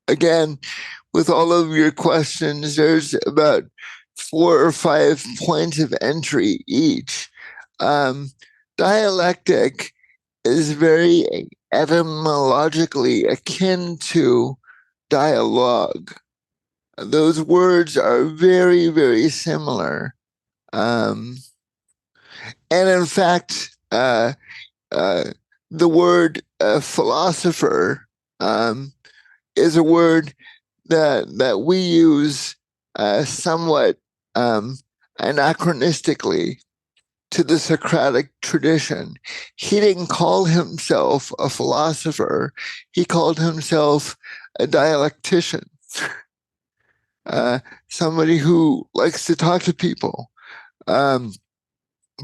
again, with all of your questions, there's about 4 or 5 points of entry each. Um, Dialectic is very etymologically akin to dialogue. Those words are very, very similar. Um, and in fact, uh, the word philosopher um, is a word that we use somewhat um, anachronistically to the Socratic tradition. He didn't call himself a philosopher; he called himself a dialectician, uh, somebody who likes to talk to people. Um,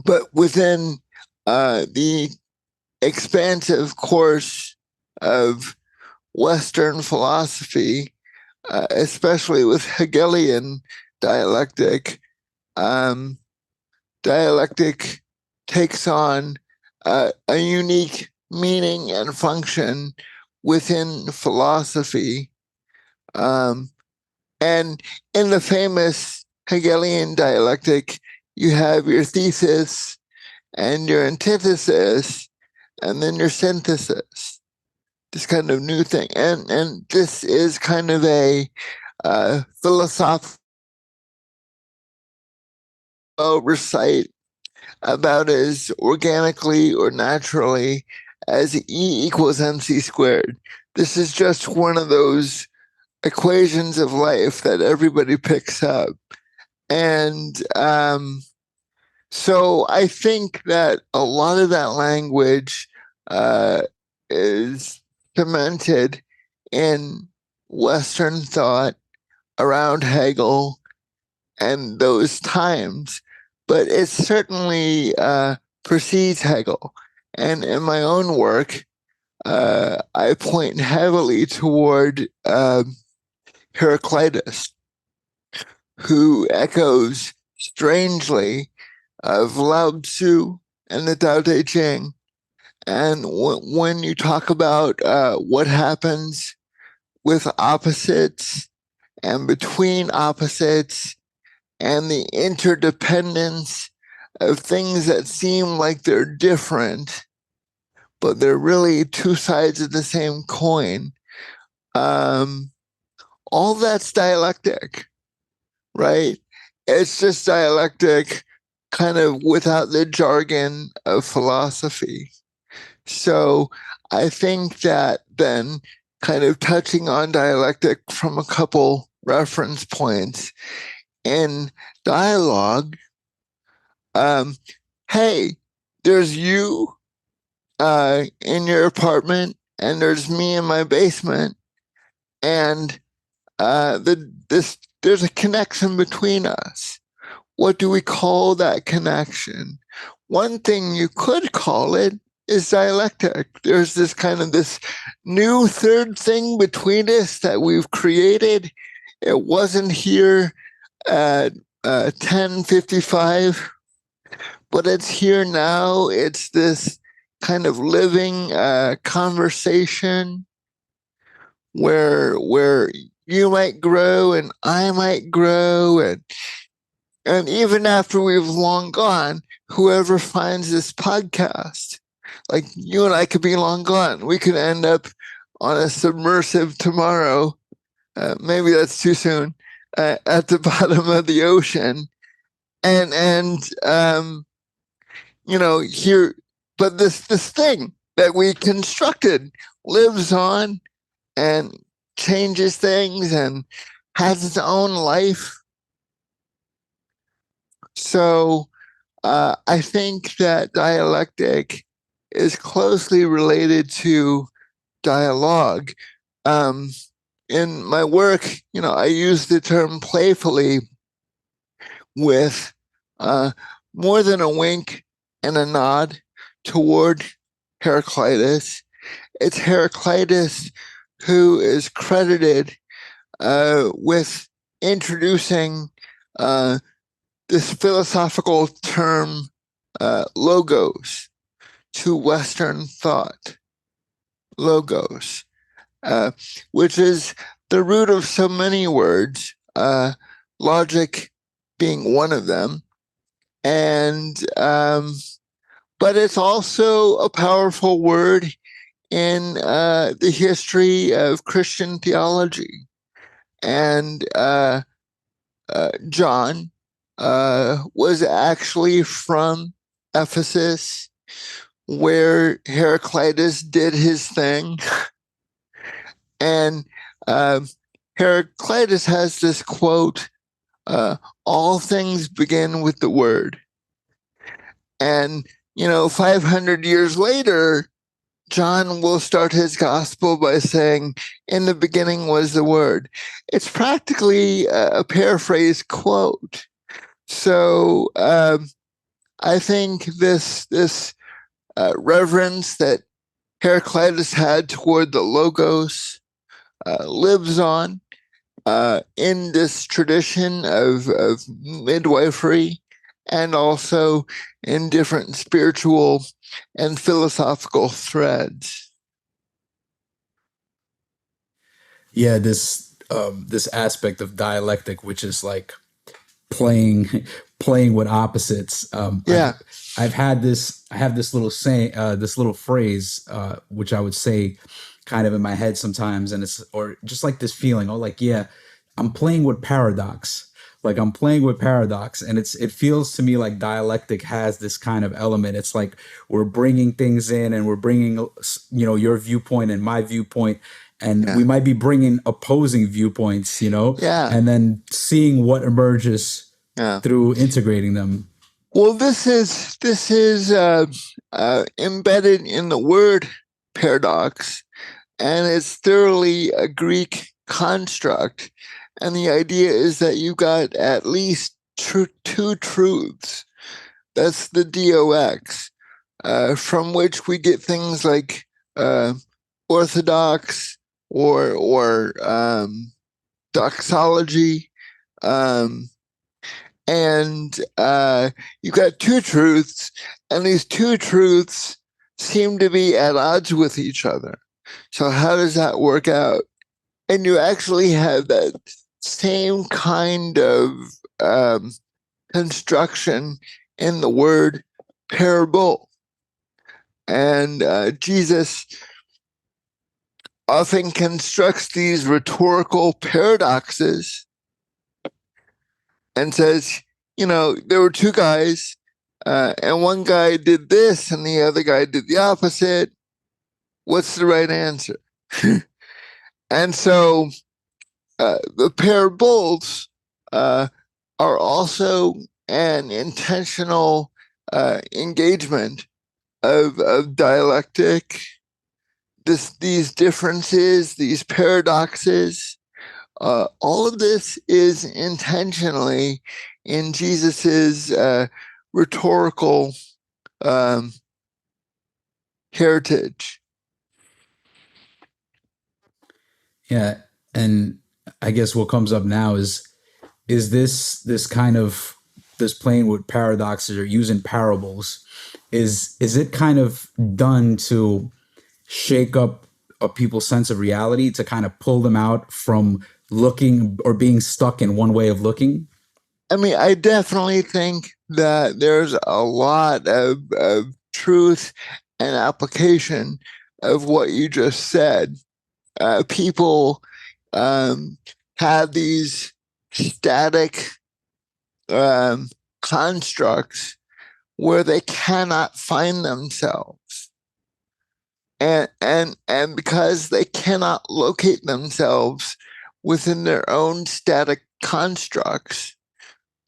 but within the expansive course of Western philosophy, especially with Hegelian dialectic, um, dialectic takes on a unique meaning and function within philosophy. Um, and in the famous Hegelian dialectic, you have your thesis and your antithesis, and then your synthesis. This kind of new thing, and this is kind of a philosophical recite about as organically or naturally as E equals MC squared. This is just one of those equations of life that everybody picks up. And so I think that a lot of that language uh, is cemented in Western thought around Hegel and those times, but it certainly precedes Hegel. And in my own work, I point heavily toward Heraclitus, who echoes strangely of Lao Tzu and the Tao Te Ching. And when you talk about what happens with opposites and between opposites and the interdependence of things that seem like they're different, but they're really two sides of the same coin. Um, all that's dialectic, right? It's just dialectic, kind of without the jargon of philosophy. So I think that then, kind of touching on dialectic from a couple reference points in dialogue, um, hey, there's you in your apartment, and there's me in my basement, and there's a connection between us. What do we call that connection? One thing you could call it is dialectic. There's this kind of this new third thing between us that we've created. It wasn't here at 10:55, but it's here now. It's this kind of living conversation where you might grow and I might grow, and even after we've long gone, whoever finds this podcast, like you and I could be long gone. We could end up on a submersive tomorrow. Maybe that's too soon. At the bottom of the ocean, and here, but this thing that we constructed lives on and changes things and has its own life. So I think that dialectic is closely related to dialogue. Um, in my work, I use the term playfully with uh, more than a wink and a nod toward Heraclitus. It's Heraclitus who is credited with introducing uh, this philosophical term, logos, to Western thought. Logos, which is the root of so many words, logic being one of them. And but it's also a powerful word in the history of Christian theology. And John was actually from Ephesus, where Heraclitus did his thing. And Heraclitus has this quote, all things begin with the word. And, 500 years later, John will start his gospel by saying, in the beginning was the word. It's practically a paraphrased quote. So I think this reverence that Heraclitus had toward the Logos lives on in this tradition of midwifery, and also in different spiritual and philosophical threads. Yeah, this aspect of dialectic, which is like playing playing with opposites. Yeah, I've had this. I have this little saying, this little phrase, which I would say, kind of in my head sometimes, and it's or just like this feeling. Oh, like yeah, I'm playing with paradox. Like I'm playing with paradox, and it feels to me like dialectic has this kind of element. It's like we're bringing things in, and we're bringing your viewpoint and my viewpoint, and yeah, we might be bringing opposing viewpoints, yeah, and then seeing what emerges yeah. through integrating them. Well, this is embedded in the word paradox, and it's thoroughly a Greek construct. And the idea is that you got at least two truths. That's the DOX, from which we get things like orthodox or doxology. Um, and you got two truths, and these two truths seem to be at odds with each other. So how does that work out? And you actually have that same kind of um, construction in the word parable. And Jesus often constructs these rhetorical paradoxes and says, there were two guys, and one guy did this and the other guy did the opposite. What's the right answer? And so the parables are also an intentional engagement of dialectic. These differences, these paradoxes, all of this is intentionally in Jesus's rhetorical heritage. Yeah, and I guess what comes up now is this kind of this playing with paradoxes or using parables is it kind of done to shake up a people's sense of reality, to kind of pull them out from looking or being stuck in one way of looking? I mean, I definitely think that there's a lot of truth and application of what you just said. People um, have these static constructs where they cannot find themselves. And because they cannot locate themselves within their own static constructs,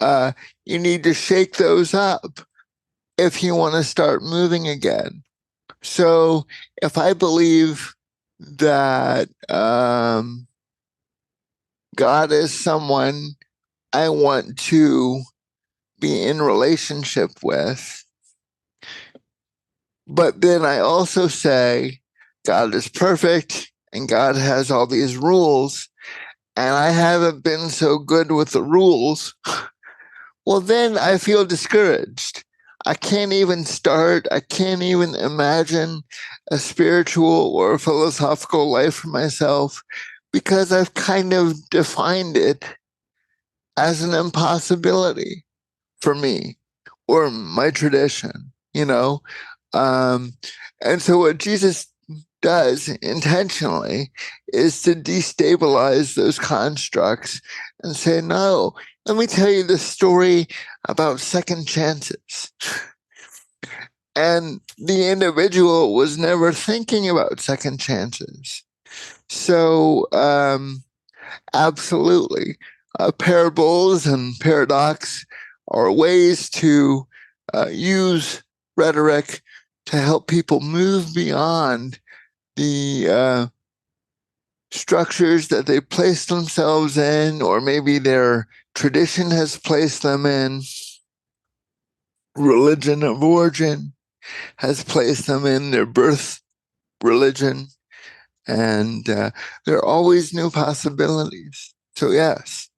you need to shake those up if you want to start moving again. So if I believe that God is someone I want to be in relationship with, but then I also say God is perfect and God has all these rules, and I haven't been so good with the rules, well, then I feel discouraged. I can't even start, I can't even imagine a spiritual or philosophical life for myself because I've kind of defined it as an impossibility for me or my tradition, you know? Um, and so what Jesus does intentionally is to destabilize those constructs and say, no, let me tell you the story about second chances. And the individual was never thinking about second chances. So, absolutely. Parables and paradox are ways to use rhetoric to help people move beyond the structures that they place themselves in, or maybe their tradition has placed them in, religion of origin has placed them in, their birth religion, and there are always new possibilities. So, yes.